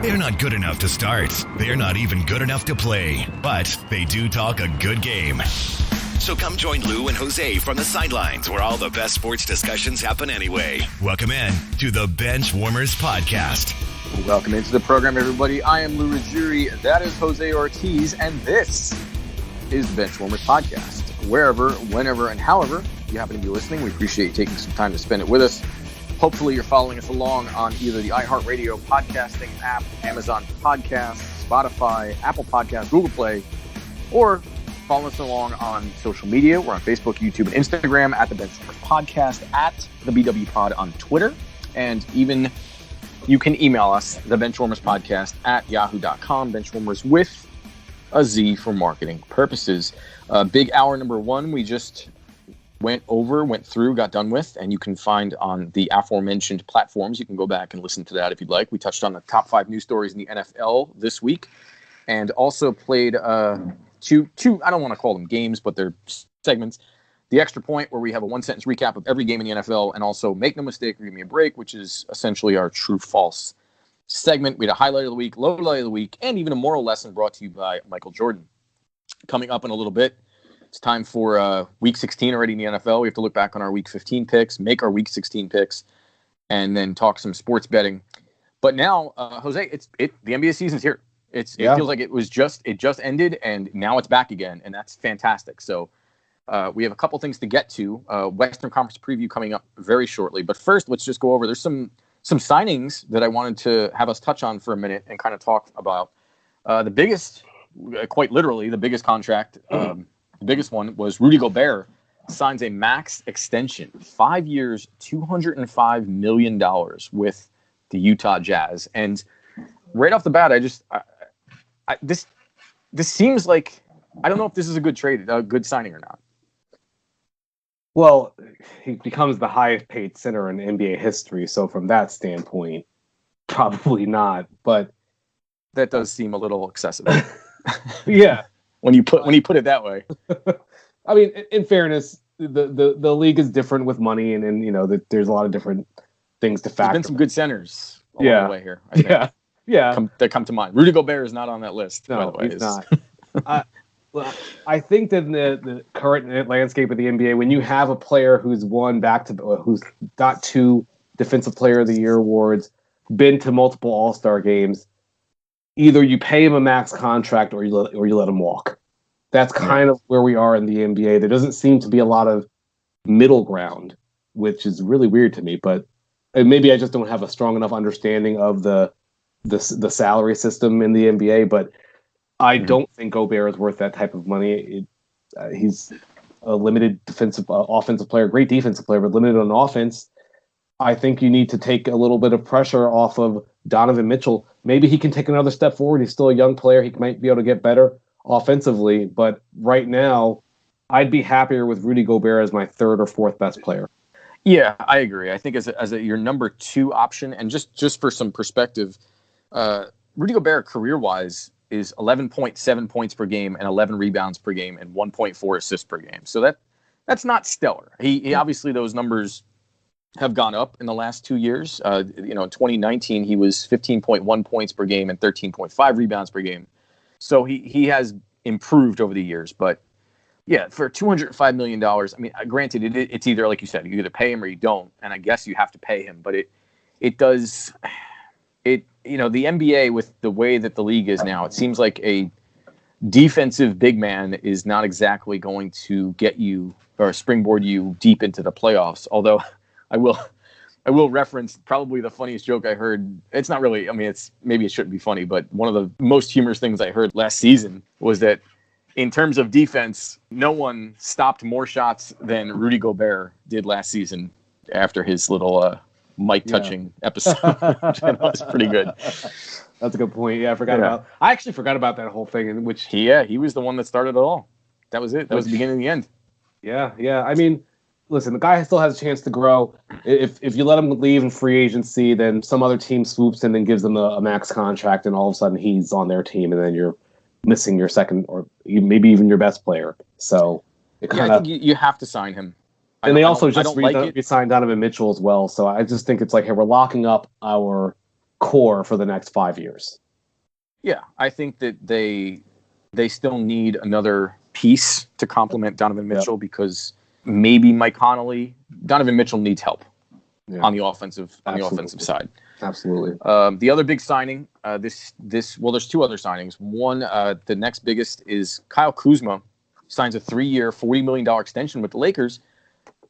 They're not good enough to start. They're not even good enough to play. But they do talk a good game. So come join Lou and Jose from the sidelines where all the best sports discussions happen anyway. Welcome in to the Benchwarmers podcast. Welcome into the program, everybody. I am Lou Ruggieri. That is Jose Ortiz. And this is the Benchwarmers podcast. Wherever, whenever, and however you happen to be listening, we appreciate you taking some time to spend it with us. Hopefully you're following us along on either the iHeartRadio podcasting app, Amazon Podcasts, Spotify, Apple Podcasts, Google Play, or follow us along on social media. We're on Facebook, YouTube, and Instagram at the Benchwarmers Podcast, at the BW Pod on Twitter, and even you can email us, the Benchwarmers Podcast at yahoo.com, Benchwarmers with a Z for marketing purposes. Big hour number one, we just went through, got done with, and you can find on the aforementioned platforms. You can go back and listen to that if you'd like. We touched on the top 5 news stories in the NFL this week, and also played two, I don't want to call them games, but they're segments. The Extra Point, where we have a one-sentence recap of every game in the NFL, and also Make No Mistake or Give Me a Break, which is essentially our true-false segment. We had a highlight of the week, low light of the week, and even a moral lesson brought to you by Michael Jordan. Coming up in a little bit, it's time for Week 16 already in the NFL. We have to look back on our Week 15 picks, make our Week 16 picks, and then talk some sports betting. But now, Jose, the NBA season's here. It feels like it just ended, and now it's back again, and that's fantastic. So we have a couple things to get to. Western Conference preview coming up very shortly. But first, let's just go over. There's some signings that I wanted to have us touch on for a minute and kind of talk about. The biggest, quite literally, the biggest contract. The biggest one was Rudy Gobert signs a max extension, 5 years, $205 million with the Utah Jazz. And right off the bat, this seems like, I don't know if this is a good trade, a good signing or not. Well, he becomes the highest paid center in NBA history. So from that standpoint, probably not. But that does seem a little excessive. Yeah. When you put it that way. I mean, in fairness, the league is different with money, and there's a lot of different things to factor. There's been some good centers along the way here. I think. That come to mind. Rudy Gobert is not on that list. No, by the way. He's not. I think that in the current landscape of the NBA, when you have a player who's who's got 2 Defensive Player of the Year awards, been to multiple All-Star games, either you pay him a max contract or you let him walk. That's kind of where we are in the NBA. There doesn't seem to be a lot of middle ground, which is really weird to me. But maybe I just don't have a strong enough understanding of the salary system in the NBA. But I don't think Gobert is worth that type of money. He's a limited offensive player, great defensive player, but limited on offense. I think you need to take a little bit of pressure off of Donovan Mitchell. Maybe he can take another step forward. He's still a young player. He might be able to get better offensively. But right now, I'd be happier with Rudy Gobert as my 3rd or 4th best player. Yeah, I agree. I think as your number 2 option, and just for some perspective, Rudy Gobert career-wise is 11.7 points per game and 11 rebounds per game and 1.4 assists per game. So that's not stellar. He obviously, those numbers have gone up in the last 2 years. In 2019, he was 15.1 points per game and 13.5 rebounds per game. So he has improved over the years. But yeah, for $205 million, I mean, granted, it's either, like you said, you either pay him or you don't. And I guess you have to pay him. But the NBA, with the way that the league is now, it seems like a defensive big man is not exactly going to get you or springboard you deep into the playoffs. Although I will reference probably the funniest joke I heard. It's not really, I mean, maybe it shouldn't be funny, but one of the most humorous things I heard last season was that in terms of defense, no one stopped more shots than Rudy Gobert did last season after his little mic touching episode. Which I know was pretty good. That's a good point. Yeah, I actually forgot about that whole thing, in which he was the one that started it all. That was it. That was the beginning and the end. Yeah. I mean, listen, the guy still has a chance to grow. If you let him leave in free agency, then some other team swoops in and gives him a max contract, and all of a sudden he's on their team, and then you're missing your second or maybe even your best player. So I think you have to sign him. And they also just re-signed Donovan Mitchell as well. So I just think it's like, hey, we're locking up our core for the next 5 years. Yeah, I think that they still need another piece to complement Donovan Mitchell because maybe Mike Conley. Donovan Mitchell needs help on the offensive side. Absolutely. The other big signing, there's two other signings. One, the next biggest is Kyle Kuzma signs a 3-year, $40 million extension with the Lakers.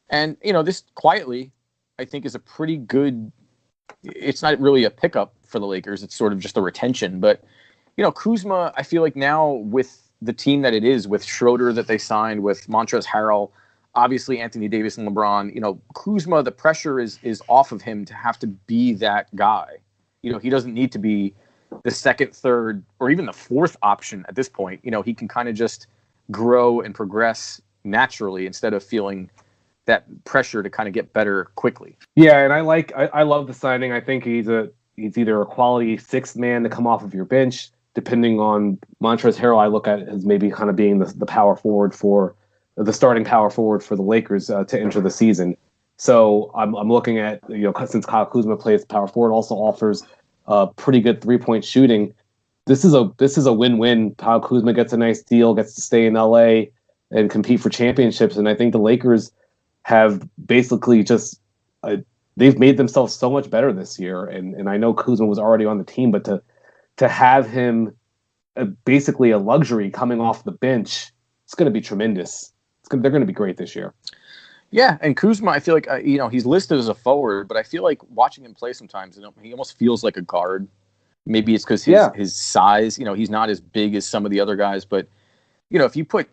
And, this quietly, I think, is a pretty good – it's not really a pickup for the Lakers. It's sort of just a retention. But, Kuzma, I feel like now with the team that it is, with Schroeder that they signed, with Montrezl Harrell, obviously Anthony Davis and LeBron, Kuzma, the pressure is off of him to have to be that guy. He doesn't need to be the second, third, or even the fourth option at this point. He can kind of just grow and progress naturally instead of feeling that pressure to kind of get better quickly. Yeah, and I love the signing. I think he's either a quality sixth man to come off of your bench, depending on Montrezl Harrell. I look at it as maybe kind of being the power forward for the starting power forward for the Lakers to enter the season. So I'm looking at, since Kyle Kuzma plays power forward, also offers pretty good 3-point shooting. This is a win-win. Kyle Kuzma gets a nice deal, gets to stay in LA and compete for championships. And I think the Lakers have basically just they've made themselves so much better this year. And I know Kuzma was already on the team, but to have him basically a luxury coming off the bench, it's going to be tremendous. They're going to be great this year. Yeah, and Kuzma, I feel like he's listed as a forward, but I feel like watching him play sometimes, he almost feels like a guard. Maybe it's because his size. He's not as big as some of the other guys, but if you put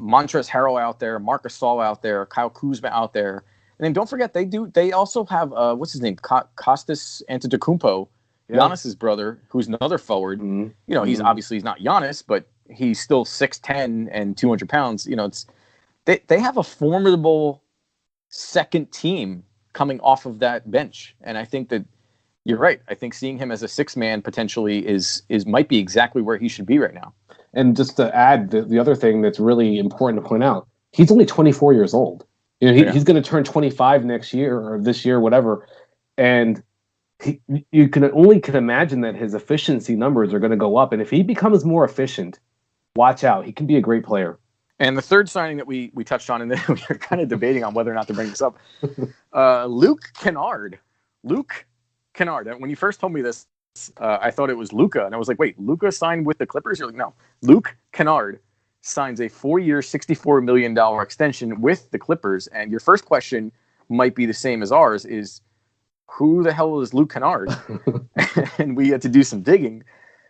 Montrezl Harrell out there, Marc Gasol out there, Kyle Kuzma out there, and then don't forget they also have what's his name, Kostas Antetokounmpo, Giannis's brother, who's another forward. Mm-hmm. He's not Giannis, but he's still 6'10" and 200 pounds. They have a formidable second team coming off of that bench. And I think that you're right. I think seeing him as a six man potentially might be exactly where he should be right now. And just to add, the other thing that's really important to point out, he's only 24 years old. He's going to turn 25 next year or this year, whatever. And you can imagine that his efficiency numbers are going to go up. And if he becomes more efficient, watch out. He can be a great player. And the third signing that we touched on, and then we were kind of debating on whether or not to bring this up, Luke Kennard. Luke Kennard. And when you first told me this, I thought it was Luka. And I was like, wait, Luka signed with the Clippers? You're like, no. Luke Kennard signs a 4-year, $64 million extension with the Clippers. And your first question might be the same as ours, is who the hell is Luke Kennard? And we had to do some digging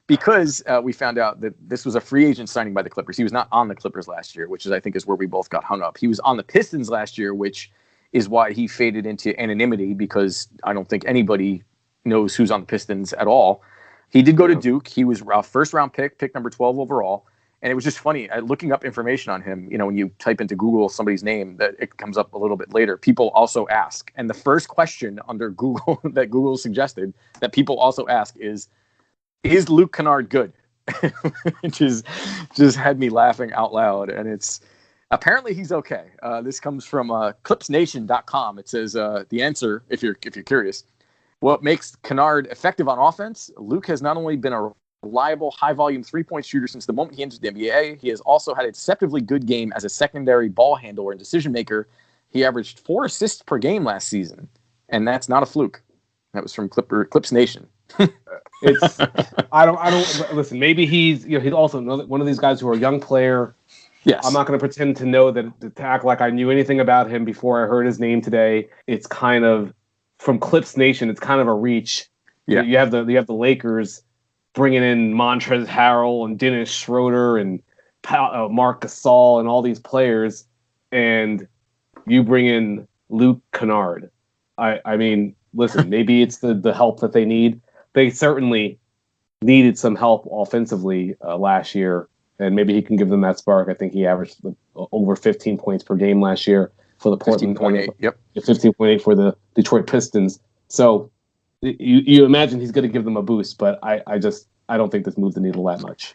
because we found out that this was a free agent signing by the Clippers. He was not on the Clippers last year, which I think is where we both got hung up. He was on the Pistons last year, which is why he faded into anonymity, because I don't think anybody knows who's on the Pistons at all. He did go to Duke. He was a first-round pick number 12 overall. And it was just funny, looking up information on him, when you type into Google somebody's name, that it comes up a little bit later. People also ask. And the first question under Google that Google suggested that people also ask is Luke Kennard good? Which just had me laughing out loud. And it's apparently he's okay. This comes from clipsnation.com. It says the answer, if you're curious, what makes Kennard effective on offense? Luke has not only been a reliable, high-volume three-point shooter since the moment he entered the NBA, he has also had a deceptively good game as a secondary ball handler and decision-maker. He averaged 4 assists per game last season, and that's not a fluke. That was from Clips Nation. It's I don't listen. Maybe he's also one of these guys who are a young player. Yes, I'm not going to pretend to know that, to act like I knew anything about him before I heard his name today. It's kind of from Clips Nation. It's kind of a reach. Yeah, you have the Lakers bringing in Montrezl Harrell and Dennis Schroeder and Marc Gasol and all these players, and you bring in Luke Kennard. I mean, listen, maybe it's the help that they need. They certainly needed some help offensively last year, and maybe he can give them that spark. I think he averaged over 15 points per game last year for the Portland. 15.8, yep. 15.8 for the Detroit Pistons. So you imagine he's going to give them a boost, but I don't think this moves the needle that much.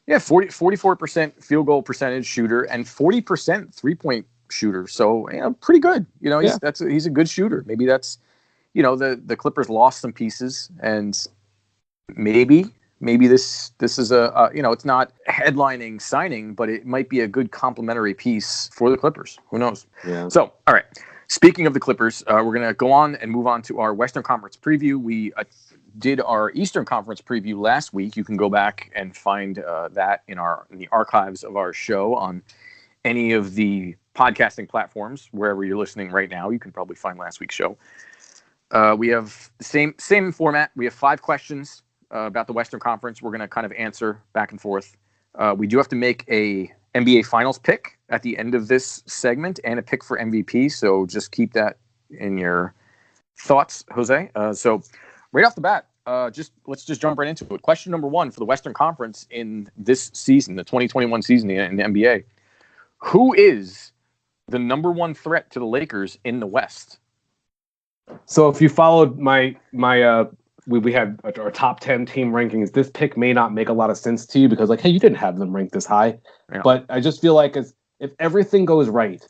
Yeah, 44% field goal percentage shooter and 40% 3-point shooter. So pretty good. He's a good shooter. Maybe that's the Clippers lost some pieces, and maybe this is it's not headlining signing, but it might be a good complementary piece for the Clippers. Who knows? Yeah. So, all right. Speaking of the Clippers, we're going to go on and move on to our Western Conference preview. We did our Eastern Conference preview last week. You can go back and find that in the archives of our show on any of the podcasting platforms, wherever you're listening right now. You can probably find last week's show. We have the same format. We have 5 questions about the Western Conference. We're going to kind of answer back and forth. We do have to make a NBA Finals pick at the end of this segment and a pick for MVP. So just keep that in your thoughts, Jose. So right off the bat, let's just jump right into it. Question number 1 for the Western Conference in this season, the 2021 season in the NBA. Who is the number 1 threat to the Lakers in the West? So if you followed we had our top 10 team rankings, this pick may not make a lot of sense to you because, hey, you didn't have them ranked this high. Yeah. But I just feel like if everything goes right,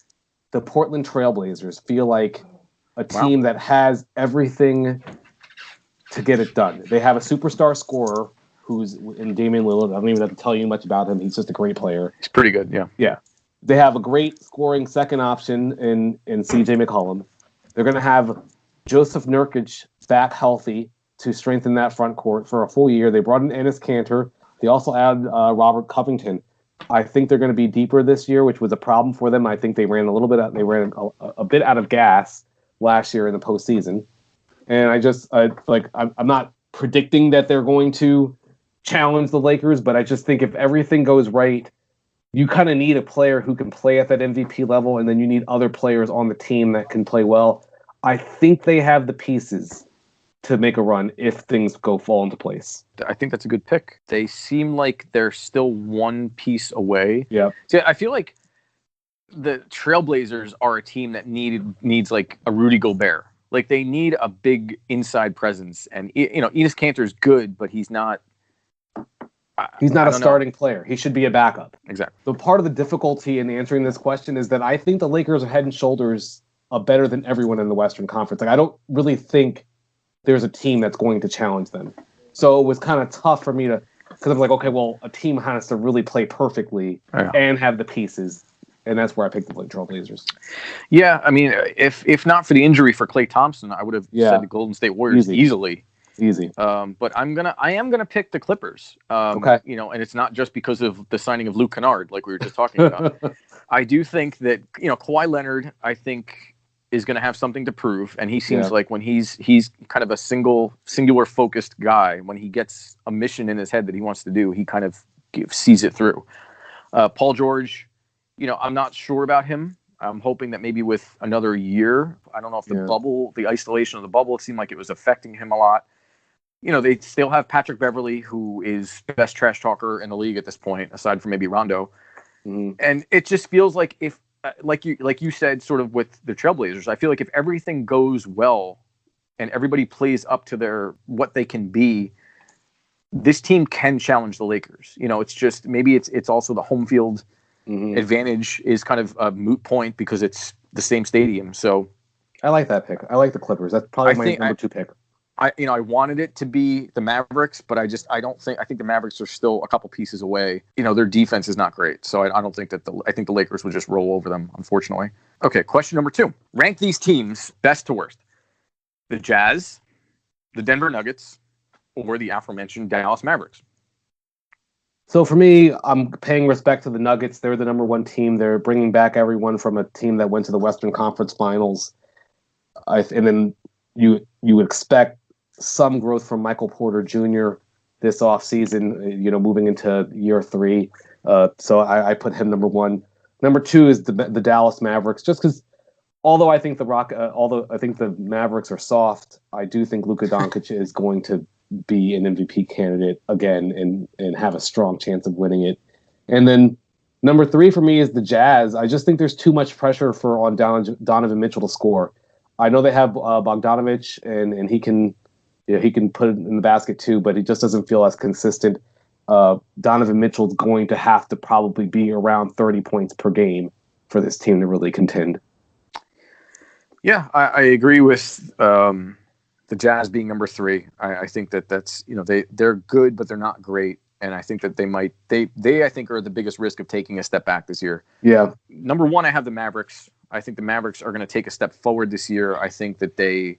the Portland Trailblazers feel like a team that has everything to get it done. They have a superstar scorer who's in Damian Lillard. I don't even have to tell you much about him. He's just a great player. He's pretty good, yeah. Yeah. They have a great scoring second option in CJ McCollum. They're going to have Joseph Nurkic back healthy to strengthen that front court for a full year. They brought in Enes Kanter. They also added Robert Covington. I think they're going to be deeper this year, which was a problem for them. I think they ran a bit out of gas last year in the postseason. And I'm not predicting that they're going to challenge the Lakers, but I just think if everything goes right, you kind of need a player who can play at that MVP level, and then you need other players on the team that can play well. I think they have the pieces to make a run if things fall into place. I think that's a good pick. They seem like they're still one piece away. Yeah. See, I feel like the Trailblazers are a team that needs like a Rudy Gobert. Like they need a big inside presence. And Enes Kanter is good, but he's not a starting player. He should be a backup. Exactly. So part of the difficulty in answering this question is that I think the Lakers are head and shoulders better than everyone in the Western Conference. Like I don't really think there's a team that's going to challenge them. So it was kind of tough for me because I'm like, okay, well, a team has to really play perfectly and have the pieces. And that's where I picked the Trailblazers. Yeah, I mean, if not for the injury for Klay Thompson, I would have said the Golden State Warriors easily. Easy. But I am gonna pick the Clippers. Okay. And it's not just because of the signing of Luke Kennard, like we were just talking about. I do think that Kawhi Leonard, I think, is going to have something to prove, and he seems like when he's kind of a singular focused guy, when he gets a mission in his head that he wants to do, he kind of sees it through. Paul George, I'm not sure about him. I'm hoping that maybe with another year, I don't know if the isolation of the bubble, it seemed like it was affecting him a lot. They still have Patrick Beverley, who is the best trash talker in the league at this point, aside from maybe Rondo. Mm-hmm. And it just feels like if, like you said, sort of with the Trailblazers, I feel like if everything goes well and everybody plays up to what they can be, this team can challenge the Lakers. It's just maybe it's also the home field advantage is kind of a moot point because it's the same stadium. So I like that pick. I like the Clippers. That's probably my number 2 pick. I wanted it to be the Mavericks, but I think the Mavericks are still a couple pieces away. Their defense is not great. So I don't think I think the Lakers would just roll over them, unfortunately. Okay. Question number 2, rank these teams best to worst: the Jazz, the Denver Nuggets, or the aforementioned Dallas Mavericks. So for me, I'm paying respect to the Nuggets. They're the number 1 team. They're bringing back everyone from a team that went to the Western Conference Finals. And then you would expect some growth from Michael Porter Jr. this offseason, moving into year 3. So I put him number 1. Number 2 is the Dallas Mavericks, just because although I think the Mavericks are soft, I do think Luka Doncic is going to be an MVP candidate again and have a strong chance of winning it. And then number 3 for me is the Jazz. I just think there's too much pressure on Donovan Mitchell to score. I know they have Bogdanovich and he can put it in the basket too, but he just doesn't feel as consistent. Donovan Mitchell's going to have to probably be around 30 points per game for this team to really contend. Yeah, I agree with the Jazz being number 3. I think that's they're good, but they're not great, and I think that they I think are the biggest risk of taking a step back this year. Yeah. Number 1, I have the Mavericks. I think the Mavericks are going to take a step forward this year. I think that they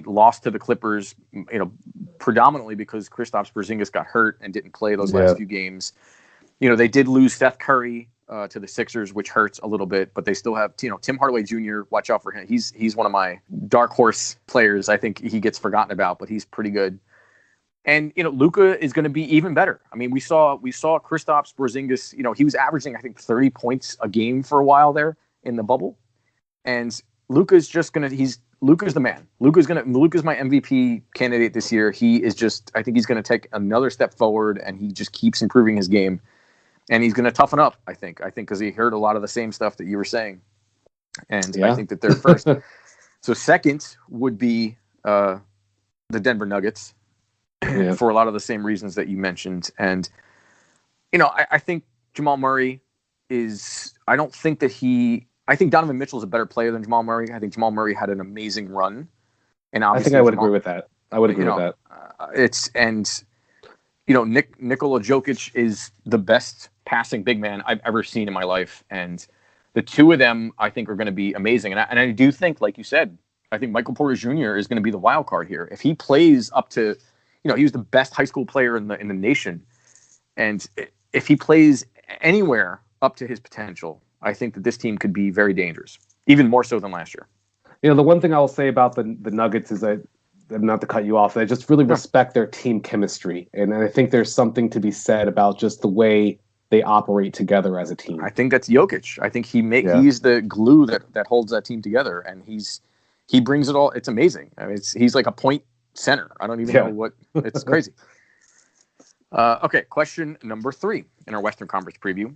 lost to the Clippers, predominantly because Kristaps Porzingis got hurt and didn't play those last few games. They did lose Steph Curry to the Sixers, which hurts a little bit, but they still have, Tim Hardaway Jr. Watch out for him. He's one of my dark horse players. I think he gets forgotten about, but he's pretty good. And, Luka is going to be even better. I mean, we saw Kristaps Porzingis, he was averaging, I think, 30 points a game for a while there in the bubble. And Luka's the man. Luka's my MVP candidate this year. I think he's going to take another step forward, and he just keeps improving his game. And he's going to toughen up, I think, because he heard a lot of the same stuff that you were saying. And I think that they're first. So second would be the Denver Nuggets for a lot of the same reasons that you mentioned. And, I think Jamal Murray I think Donovan Mitchell is a better player than Jamal Murray. I think Jamal Murray had an amazing run. And I think I would agree with that. Nikola Jokic is the best passing big man I've ever seen in my life. And the two of them, I think, are going to be amazing. And I do think, like you said, I think Michael Porter Jr. is going to be the wild card here. If he plays up to, he was the best high school player in the nation. And if he plays anywhere up to his potential, I think that this team could be very dangerous, even more so than last year. The one thing I will say about the Nuggets is that, not to cut you off, I just really respect their team chemistry. And I think there's something to be said about just the way they operate together as a team. I think that's Jokic. I think he's the glue that holds that team together, and he brings it all. It's amazing. I mean, he's like a point center. I don't even know what. It's crazy. Okay, question number 3 in our Western Conference preview.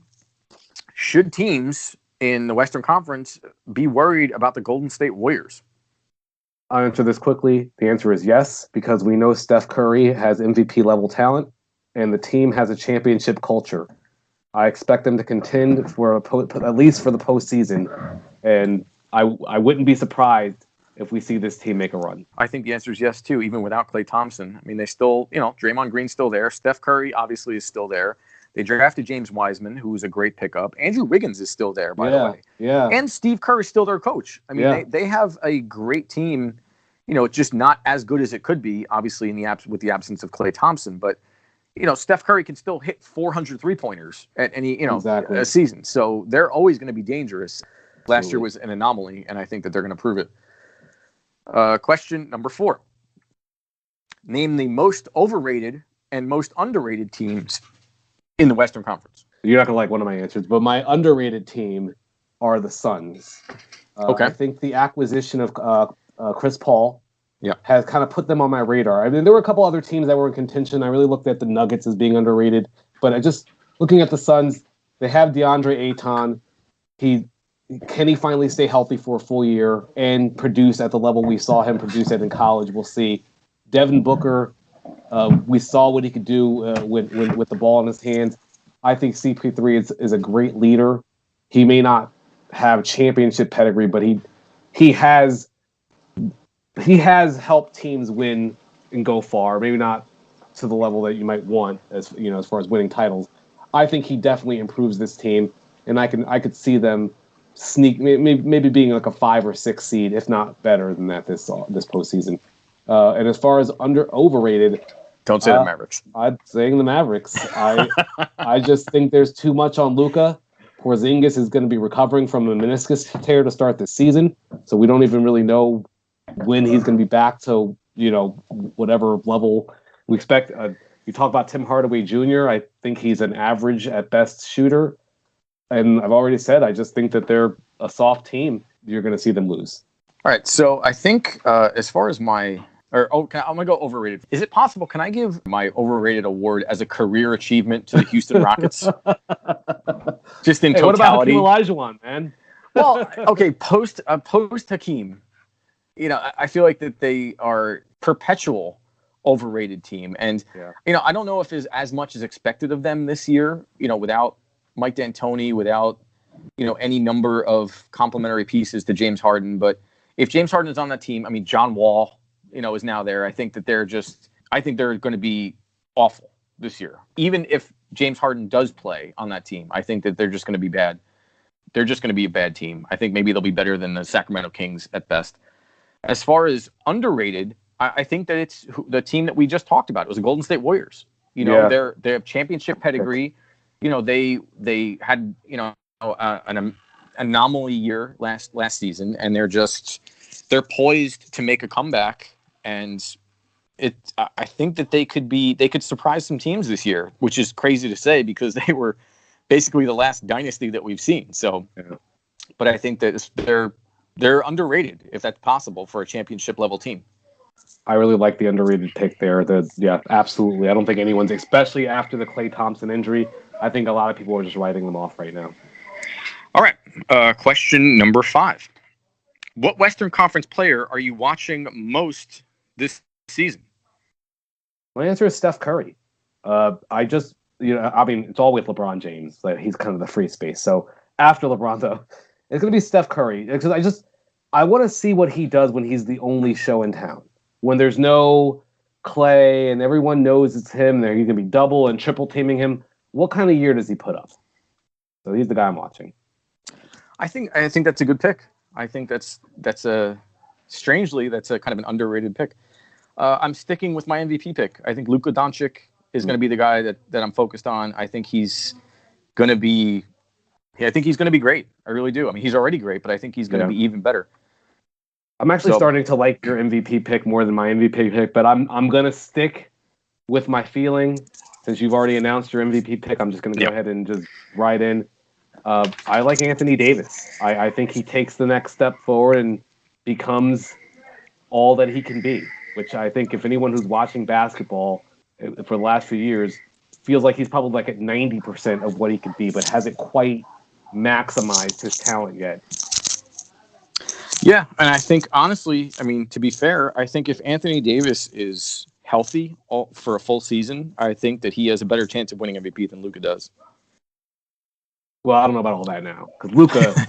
Should teams in the Western Conference be worried about the Golden State Warriors? I'll answer this quickly. The answer is yes, because we know Steph Curry has MVP level talent, and the team has a championship culture. I expect them to contend for at least for the postseason, and I wouldn't be surprised if we see this team make a run. I think the answer is yes too, even without Klay Thompson. I mean, they still, Draymond Green's still there. Steph Curry obviously is still there. They drafted James Wiseman, who was a great pickup. Andrew Wiggins is still there, by the way. Yeah. And Steve Kerr is still their coach. I mean, they have a great team. It's just not as good as it could be, obviously, with the absence of Klay Thompson. But, Steph Curry can still hit 400 three-pointers at any, a season. So they're always going to be dangerous. Last year was an anomaly, and I think that they're going to prove it. Question number 4. Name the most overrated and most underrated teams in the Western Conference. You're not going to like one of my answers, but my underrated team are the Suns. Okay. I think the acquisition of Chris Paul yeah, has kind of put them on my radar. I mean, there were a couple other teams that were in contention. I really looked at the Nuggets as being underrated, but I just looking at the Suns, they have DeAndre Ayton. Can he finally stay healthy for a full year and produce at the level we saw him produce at in college? We'll see. Devin Booker, we saw what he could do with the ball in his hands. I think CP3 is a great leader. He may not have championship pedigree, but he has helped teams win and go far. Maybe not to the level that you might want, as far as winning titles. I think he definitely improves this team, and I could see them sneak maybe being like a 5 or 6 seed, if not better than that this postseason. And as far as overrated, don't say the Mavericks. I'm saying the Mavericks. I just think there's too much on Luka. Porzingis is going to be recovering from a meniscus tear to start this season, so we don't even really know when he's going to be back to whatever level we expect. You talk about Tim Hardaway Jr. I think he's an average at best shooter, and I've already said I just think that they're a soft team. You're going to see them lose. All right, so I think as far as I'm going to go overrated. Is it possible, can I give my overrated award as a career achievement to the Houston Rockets? Just in totality. What about Hakeem Olajuwon, man? Well, okay, post Hakeem, I feel like that they are perpetual overrated team. And, I don't know if there's as much as expected of them this year, without Mike D'Antoni, without, any number of complementary pieces to James Harden. But if James Harden is on that team, I mean, John Wall is now there. I think that they're going to be awful this year. Even if James Harden does play on that team, I think that they're just going to be bad. They're just going to be a bad team. I think maybe they'll be better than the Sacramento Kings at best. As far as underrated, I think that it's the team that we just talked about. It was the Golden State Warriors. They have championship pedigree. They had an anomaly year last season, and they're poised to make a comeback. And I think that they could surprise some teams this year, which is crazy to say because they were basically the last dynasty that we've seen. So, but I think that they're underrated if that's possible for a championship level team. I really like the underrated pick there. Absolutely. I don't think anyone's, especially after the Klay Thompson injury, I think a lot of people are just writing them off right now. All right. Question number 5. What Western Conference player are you watching most this season? My answer is Steph Curry. It's all with LeBron James. Like, he's kind of the free space. So after LeBron, though, it's going to be Steph Curry. Because I want to see what he does when he's the only show in town. When there's no Clay and everyone knows it's him, he's going to be double and triple teaming him. What kind of year does he put up? So he's the guy I'm watching. I think that's a good pick. I think that's a kind of an underrated pick. I'm sticking with my MVP pick. I think Luka Doncic is going to be the guy that I'm focused on. I think he's going to be great. I really do. I mean, he's already great, but I think he's going to be even better. I'm actually starting to like your MVP pick more than my MVP pick, but I'm going to stick with my feeling. Since you've already announced your MVP pick, I'm just going to go ahead and just ride in. I like Anthony Davis. I think he takes the next step forward and becomes all that he can be, which I think if anyone who's watching basketball for the last few years feels like he's probably like at 90% of what he could be, but hasn't quite maximized his talent yet. Yeah, and I think, honestly, to be fair, I think if Anthony Davis is healthy for a full season, I think that he has a better chance of winning MVP than Luka does. Well, I don't know about all that now, because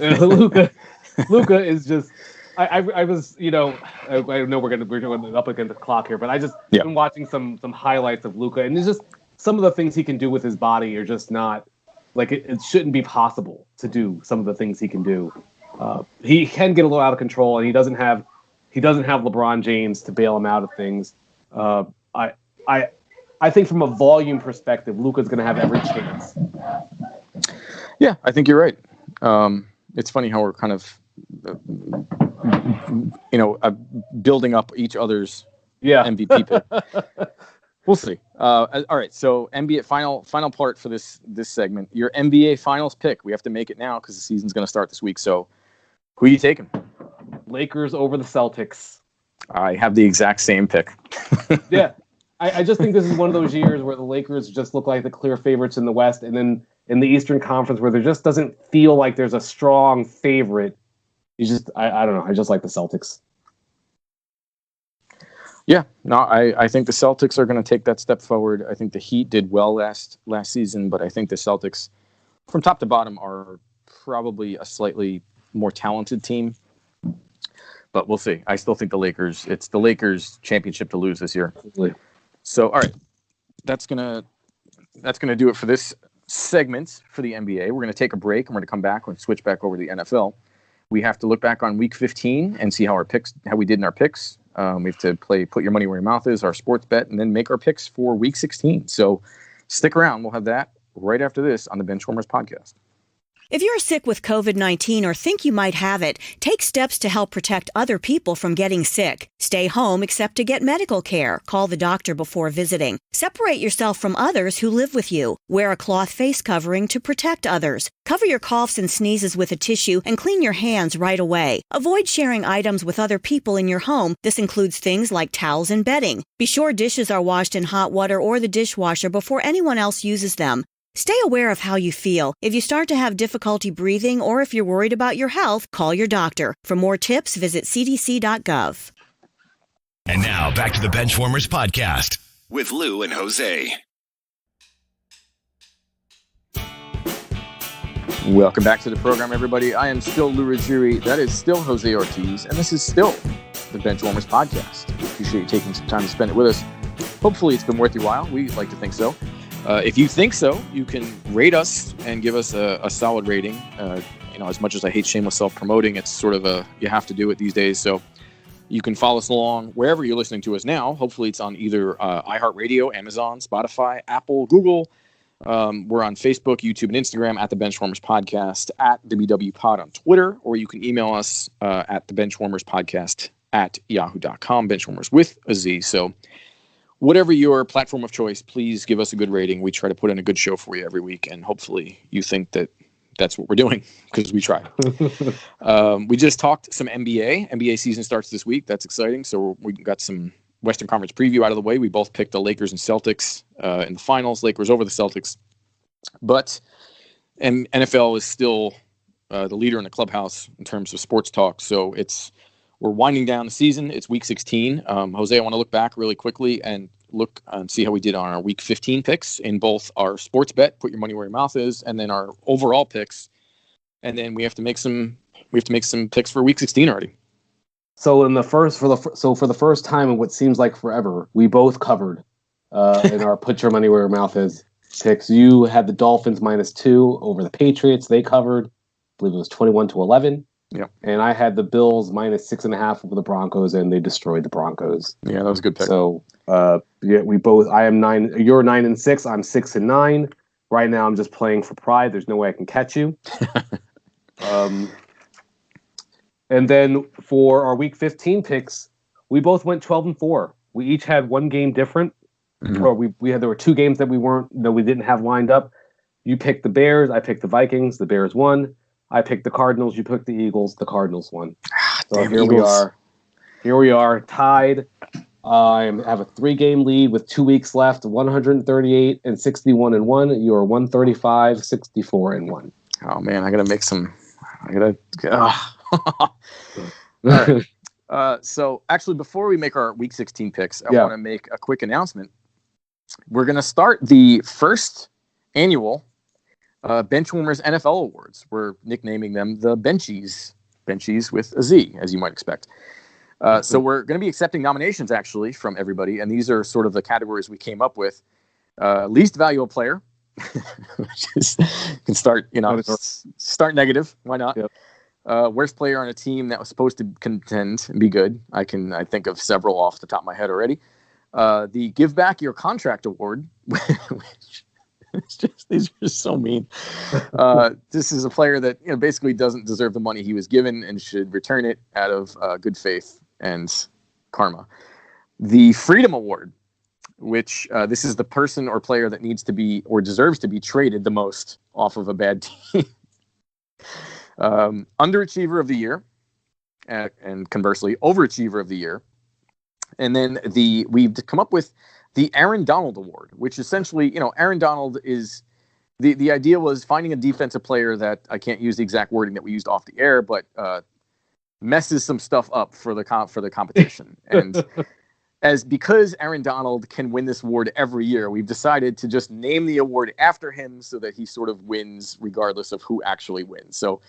Luka is just. I was, I know we're going up against the clock here, but I just been watching some highlights of Luka, and it's just some of the things he can do with his body are just not like it shouldn't be possible to do some of the things he can do. He can get a little out of control, and he doesn't have LeBron James to bail him out of things. I think from a volume perspective, Luka's going to have every chance. Yeah, I think you're right. It's funny how we're kind of, building up each other's MVP pick. We'll see. All right, so NBA final part for this segment. Your NBA Finals pick. We have to make it now because the season's going to start this week. So, who are you taking? Lakers over the Celtics. I have the exact same pick. Yeah, I just think this is one of those years where the Lakers just look like the clear favorites in the West, and then in the Eastern Conference where there just doesn't feel like there's a strong favorite. I don't know. I just like the Celtics. Yeah, no, I think the Celtics are going to take that step forward. I think the Heat did well last season, but I think the Celtics, from top to bottom, are probably a slightly more talented team. But we'll see. I still think it's the Lakers' championship to lose this year. Absolutely. So, all right, that's gonna do it for this segment for the NBA. We're going to take a break, and we're going to come back and switch back over to the NFL. We have to look back on Week 15 and see how we did in our picks. We have to play Put Your Money Where Your Mouth Is, our sports bet, and then make our picks for Week 16. So stick around. We'll have that right after this on the Benchwarmerz podcast. If you're sick with COVID-19 or think you might have it, take steps to help protect other people from getting sick. Stay home except to get medical care. Call the doctor before visiting. Separate yourself from others who live with you. Wear a cloth face covering to protect others. Cover your coughs and sneezes with a tissue and clean your hands right away. Avoid sharing items with other people in your home. This includes things like towels and bedding. Be sure dishes are washed in hot water or the dishwasher before anyone else uses them. Stay aware of how you feel. If you start to have difficulty breathing or if you're worried about your health, call your doctor. For more tips, visit cdc.gov. And now back to the Benchwarmers podcast with Lou and Jose. Welcome back to the program, everybody. I am still Lou Ruggieri. That is still Jose Ortiz. And this is still the Benchwarmers podcast. We appreciate you taking some time to spend it with us. Hopefully it's been worth your while. We like to think so. If you think so, you can rate us and give us a solid rating. As much as I hate shameless self-promoting, it's sort of you have to do it these days. So you can follow us along wherever you're listening to us now. Hopefully it's on either iHeartRadio, Amazon, Spotify, Apple, Google. We're on Facebook, YouTube, and Instagram at the Benchwarmers Podcast, at WWPod on Twitter, or you can email us at the Benchwarmers Podcast at yahoo.com, Benchwarmers with a Z. So whatever your platform of choice, please give us a good rating. We try to put in a good show for you every week, and hopefully you think that that's what we're doing, because we try. We just talked some NBA. NBA season starts this week. That's exciting. So we got some Western Conference preview out of the way. We both picked the Lakers and Celtics in the finals. Lakers over the Celtics. But NFL is still the leader in the clubhouse in terms of sports talk. So we're winding down the season. It's week 16. Jose, I want to look back really quickly and look and see how we did on our week 15 picks in both our sports bet, put your money where your mouth is, and then our overall picks. And then we have to make some picks for week 16 already. So for the first time in what seems like forever, we both covered in our put your money where your mouth is picks. You had the Dolphins -2 over the Patriots. They covered. I believe it was 21-11. Yeah. And I had the Bills -6.5 over the Broncos, and they destroyed the Broncos. Yeah, that was a good pick. So we both. I am 9. You're 9-6. I'm 6-9. Right now, I'm just playing for pride. There's no way I can catch you. And then for our week 15 picks, we both went 12-4. We each had one game different, or there were two games that we didn't have lined up. You picked the Bears, I picked the Vikings. The Bears won. I picked the Cardinals. You picked the Eagles. The Cardinals won. So here we are tied. I have a 3-game lead with 2 weeks left. 138 and 61-1. You are 135, 64-1. Oh man, I gotta make some. All right. So actually, before we make our week 16 picks, I want to make a quick announcement. We're going to start the first annual Benchwarmers NFL Awards. We're nicknaming them the Benchies with a Z, as you might expect. So we're going to be accepting nominations, actually, from everybody, and these are sort of the categories we came up with. Least valuable player, which is, you can start negative. Why not? Yep. Worst player on a team that was supposed to contend and be good. I think of several off the top of my head already. The Give Back Your Contract Award, which these are just so mean. This is a player that basically doesn't deserve the money he was given and should return it out of good faith and karma. The Freedom Award, which this is the person or player that needs to be or deserves to be traded the most off of a bad team. Underachiever of the year, and conversely, overachiever of the year. And then we've come up with the Aaron Donald Award, which essentially, Aaron Donald is the idea was finding a defensive player that I can't use the exact wording that we used off the air, but messes some stuff up for the competition. And because Aaron Donald can win this award every year, we've decided to just name the award after him so that he sort of wins regardless of who actually wins. So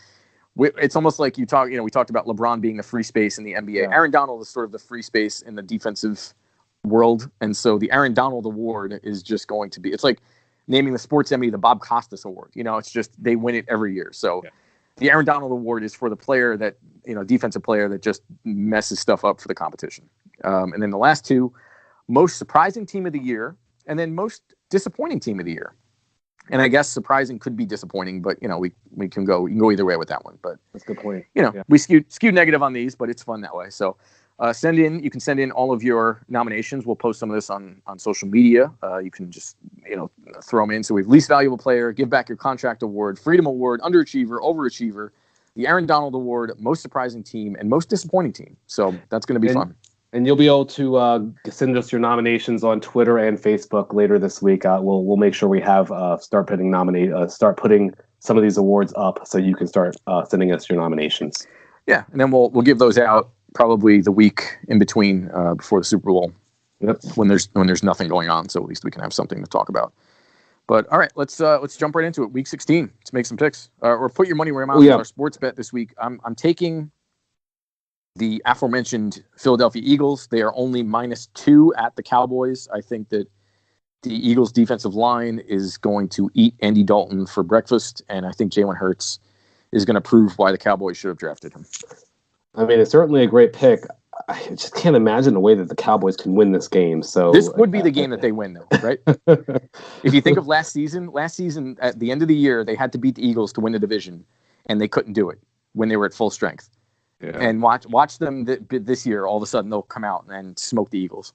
it's almost like we talked about LeBron being the free space in the NBA. Yeah. Aaron Donald is sort of the free space in the defensive world. And so the Aaron Donald Award is just going to be, it's like naming the Sports Emmy the Bob Costas Award. It's just, they win it every year. So the Aaron Donald Award is for the player that, defensive player that just messes stuff up for the competition. And then the last two, most surprising team of the year, and then most disappointing team of the year. And I guess surprising could be disappointing, but we can go either way with that one. But that's a good point. We skewed negative on these, but it's fun that way. So you can send in all of your nominations. We'll post some of this on social media. You can just throw them in. So we have least valuable player, Give Back Your Contract Award, Freedom Award, Underachiever, Overachiever, the Aaron Donald Award, most surprising team, and most disappointing team. So that's going to be fun. And you'll be able to send us your nominations on Twitter and Facebook later this week. We'll make sure we have start putting some of these awards up so you can start sending us your nominations. Yeah, and then we'll give those out probably the week in between before the Super Bowl. Yep. When there's nothing going on, so at least we can have something to talk about. But all right, let's jump right into it. Week 16. Let's make some picks, or put your money where your mouth is. Our sports bet this week. I'm taking the aforementioned Philadelphia Eagles. They are only -2 at the Cowboys. I think that the Eagles' defensive line is going to eat Andy Dalton for breakfast, and I think Jalen Hurts is going to prove why the Cowboys should have drafted him. I mean, it's certainly a great pick. I just can't imagine a way that the Cowboys can win this game. So this would be the game that they win, though, right? If you think of last season at the end of the year, they had to beat the Eagles to win the division, and they couldn't do it when they were at full strength. Yeah. And watch them this year. All of a sudden, they'll come out and smoke the Eagles.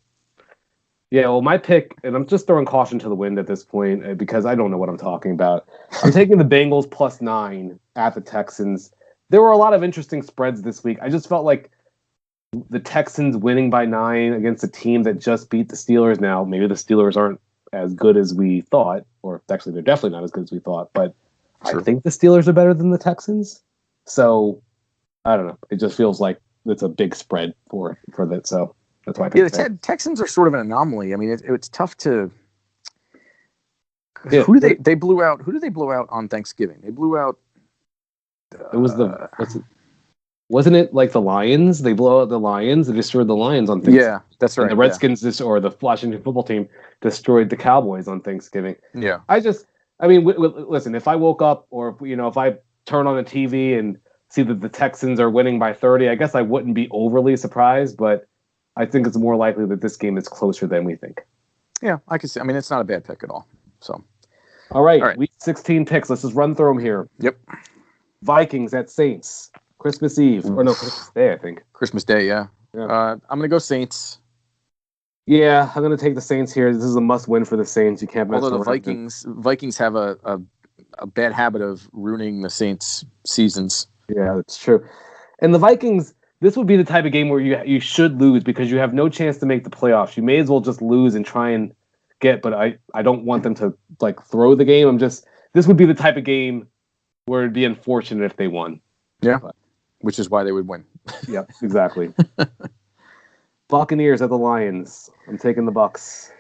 Yeah, well, my pick, and I'm just throwing caution to the wind at this point because I don't know what I'm talking about. I'm taking the Bengals +9 at the Texans. There were a lot of interesting spreads this week. I just felt like the Texans winning by 9 against a team that just beat the Steelers. Now, maybe the Steelers aren't as good as we thought, or actually they're definitely not as good as we thought, but sure. I think the Steelers are better than the Texans. So, I don't know. It just feels like it's a big spread for that. So, that's why I picked the Texans are sort of an anomaly. I mean, it's tough to... Yeah. Who did they blew out? Who did they blow out on Thanksgiving? They blew out... It was wasn't it like the Lions? They blew out the Lions. They destroyed the Lions on Thanksgiving. Yeah, that's right. And the Redskins or the Washington football team destroyed the Cowboys on Thanksgiving. Yeah. Listen, if I woke up or if I turn on the TV and see that the Texans are winning by 30, I guess I wouldn't be overly surprised, but I think it's more likely that this game is closer than we think. Yeah, I can see. I mean, it's not a bad pick at all. So, all right. Week 16 picks. Let's just run through them here. Yep. Vikings at Saints. Christmas Eve. Or no, Christmas Day, I think. Christmas Day, yeah. I'm going to go Saints. Yeah, I'm going to take the Saints here. This is a must-win for the Saints. You can't mess around. Although the Vikings have a bad habit of ruining the Saints' seasons. Yeah, that's true. And the Vikings, this would be the type of game where you should lose because you have no chance to make the playoffs. You may as well just lose and try and but I don't want them to throw the game. This would be the type of game where it'd be unfortunate if they won. Yeah, which is why they would win. Yep, exactly. Buccaneers at the Lions. I'm taking the Bucs.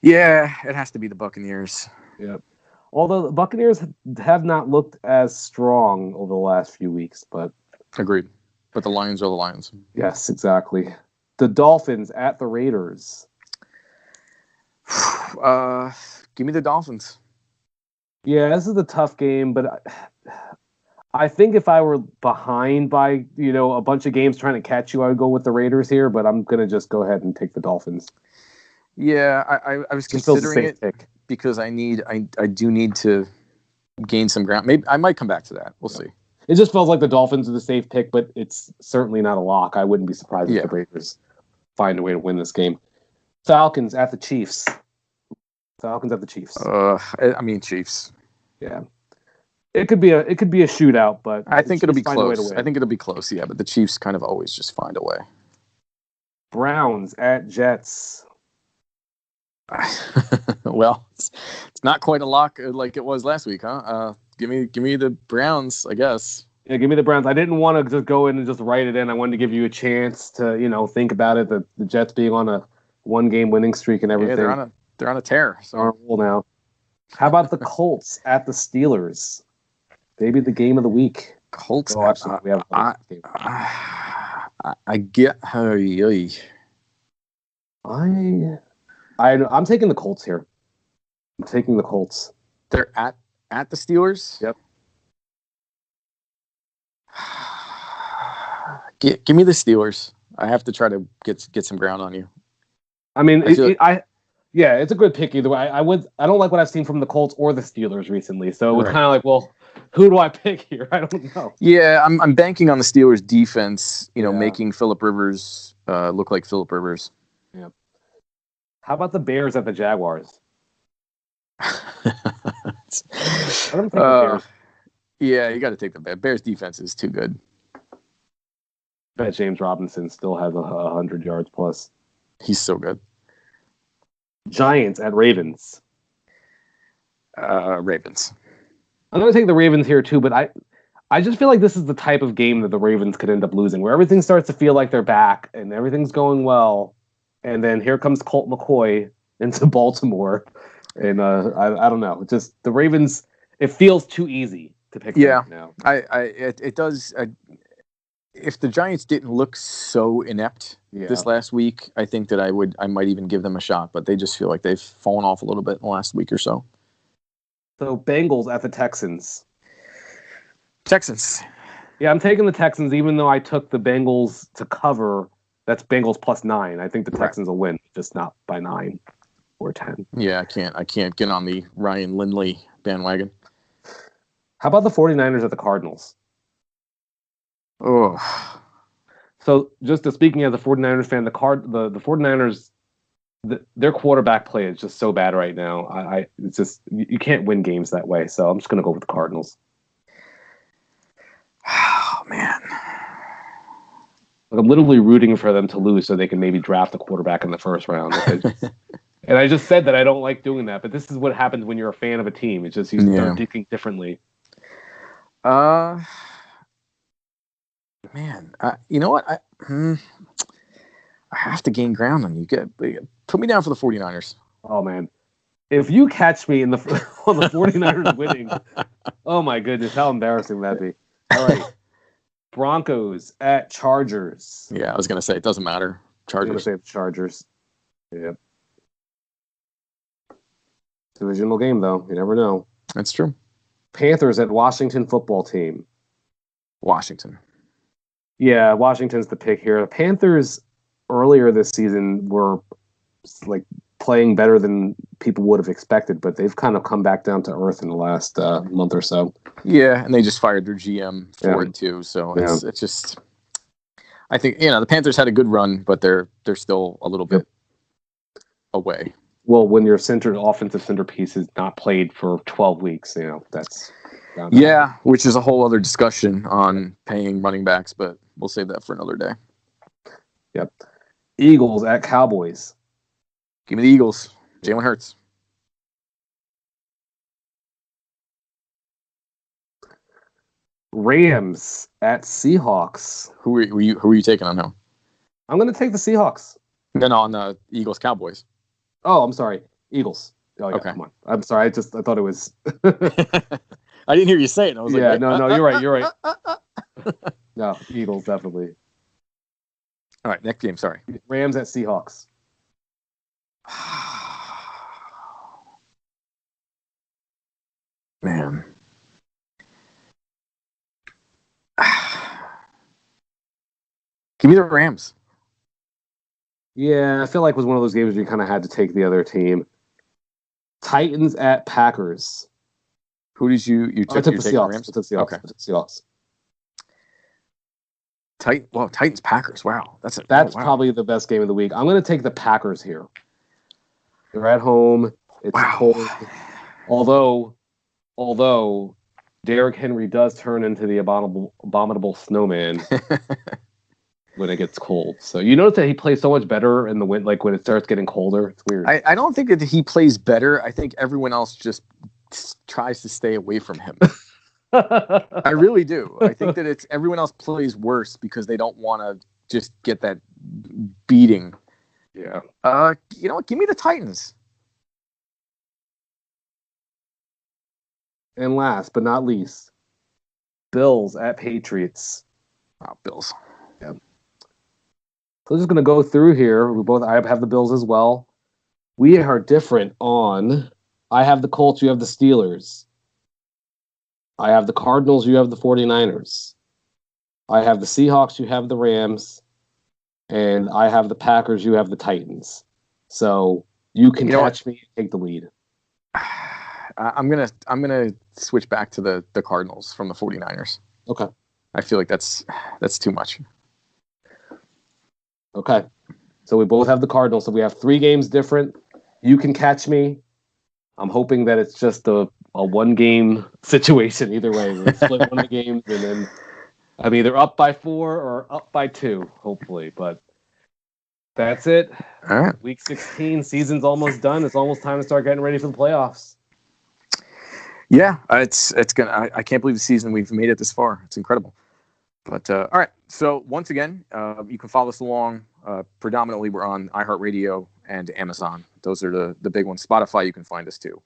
Yeah, it has to be the Buccaneers. Yep. Although the Buccaneers have not looked as strong over the last few weeks, but agreed. But the Lions are the Lions. Yes, exactly. The Dolphins at the Raiders. Give me the Dolphins. Yeah, this is a tough game, but I think if I were behind by a bunch of games trying to catch you, I would go with the Raiders here. But I'm gonna just go ahead and take the Dolphins. Yeah, I was considering it pick because I do need to gain some ground. Maybe I might come back to that. We'll see. It just feels like the Dolphins are the safe pick, but it's certainly not a lock. I wouldn't be surprised if the Raiders find a way to win this game. Falcons at the Chiefs. Chiefs. Yeah. It could be a shootout, but I think it'll be close. I think it'll be close, yeah, but the Chiefs kind of always just find a way. Browns at Jets. Well, it's not quite a lock like it was last week, huh? Give me the Browns, I guess. Yeah, give me the Browns. I didn't want to just go in and just write it in. I wanted to give you a chance to, think about it. The Jets being on a one-game winning streak and everything. Yeah, they're on a tear. So on a roll now. How about the Colts at the Steelers? Maybe the game of the week. Colts. Oh, actually, we have I get. I'm taking the Colts here. I'm taking the Colts. They're at the Steelers. Yep. Give me the Steelers. I have to try to get some ground on you. I mean, it's a good pick either way. I don't like what I've seen from the Colts or the Steelers recently, so it's kind of like, well, who do I pick here? I don't know. Yeah, I'm banking on the Steelers' defense. Making Phillip Rivers look like Phillip Rivers. Yeah. How about the Bears at the Jaguars? Yeah, you got to take the Bears. Defense is too good. I bet James Robinson still has 100 yards plus. He's so good. Giants at Ravens. Ravens. I'm going to take the Ravens here too, but I just feel like this is the type of game that the Ravens could end up losing, where everything starts to feel like they're back and everything's going well, and then here comes Colt McCoy into Baltimore, and I don't know, just the Ravens. It feels too easy to pick. Yeah, now. It does. if the Giants didn't look so inept this last week, I think that I might even give them a shot, but they just feel like they've fallen off a little bit in the last week or so. So Bengals at the Texans. Texans. Yeah, I'm taking the Texans, even though I took the Bengals to cover. That's Bengals +9. I think the Texans will win, just not by 9 or 10. Yeah, I can't get on the Ryan Lindley bandwagon. How about the 49ers at the Cardinals? Oh. So just speaking as a 49ers fan, the 49ers, their quarterback play is just so bad right now. It's just you can't win games that way. So I'm just going to go with the Cardinals. Oh man. Like, I'm literally rooting for them to lose so they can maybe draft a quarterback in the first round. And I just said that I don't like doing that, but this is what happens when you're a fan of a team. It's just you start thinking differently. Man, you know what? I have to gain ground on you. Put me down for the 49ers. Oh man, if you catch me on the 49ers winning, oh my goodness, how embarrassing that'd be. All right. Broncos at Chargers. Yeah, I was going to say, it doesn't matter. Chargers. I'm going to say the Chargers. Yeah. Divisional game, though. You never know. That's true. Panthers at Washington football team. Washington. Yeah, Washington's the pick here. The Panthers earlier this season were like playing better than people would have expected, but they've kind of come back down to earth in the last month or so. Yeah, and they just fired their GM for it too. So it's just, I think the Panthers had a good run, but they're still a little bit away. Well, when your offensive centerpiece is not played for 12 weeks, that's which is a whole other discussion on paying running backs, but we'll save that for another day. Yep. Eagles at Cowboys. Give me the Eagles. Jalen Hurts. Rams at Seahawks. Who are you taking on him? I'm going to take the Seahawks. No, on the Eagles Cowboys. Oh, I'm sorry. Eagles. Oh, yeah, okay. Come on. I'm sorry. I thought it was. I didn't hear you say it. I was like, no, you're right. You're right. No, Eagles, definitely. All right, next game. Sorry. Rams at Seahawks. Man. Give me the Rams. Yeah, I feel like it was one of those games where you kind of had to take the other team. Titans at Packers. Who did you took? I took the Seahawks. Rams? I took the Seahawks. Okay. I took the Seahawks. Titans Packers. Wow, that's probably the best game of the week. I'm going to take the Packers here. They're at home. It's cold. Although Derrick Henry does turn into the abominable snowman when it gets cold. So you notice that he plays so much better in the wind, like when it starts getting colder. It's weird. I don't think that he plays better. I think everyone else just tries to stay away from him. I really do. I think that it's everyone else plays worse because they don't want to just get that beating. Yeah. You know what? Give me the Titans. And last but not least, Bills at Patriots. Oh, Bills. Yeah. So I'm just gonna go through here. I have the Bills as well. We are different on. I have the Colts. You have the Steelers. I have the Cardinals, you have the 49ers. I have the Seahawks, you have the Rams. And I have the Packers, you have the Titans. So you can catch me and take the lead. I'm gonna switch back to the Cardinals from the 49ers. Okay. I feel like that's too much. Okay. So we both have the Cardinals. So we have 3 games different. You can catch me. I'm hoping that it's just a one-game situation either way. We split one of the games, and then I'm either up by 4 or up by 2, hopefully. But that's it. All right. Week 16, season's almost done. It's almost time to start getting ready for the playoffs. Yeah, it's gonna. I can't believe the season we've made it this far. It's incredible. But all right. So once again, you can follow us along. Predominantly, we're on iHeartRadio and Amazon. Those are the big ones. Spotify, you can find us too.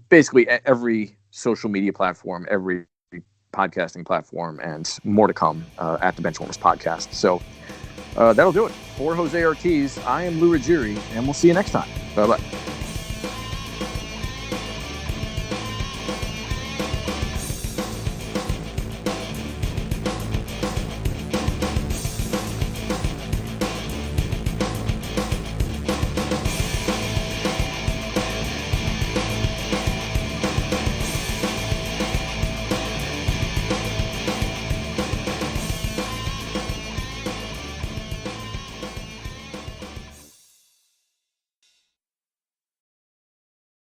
Basically, every social media platform, every podcasting platform, and more to come at the Benchwarmerz podcast. So that'll do it. For Jose Ortiz, I am Lou Ruggieri, and we'll see you next time. Bye-bye.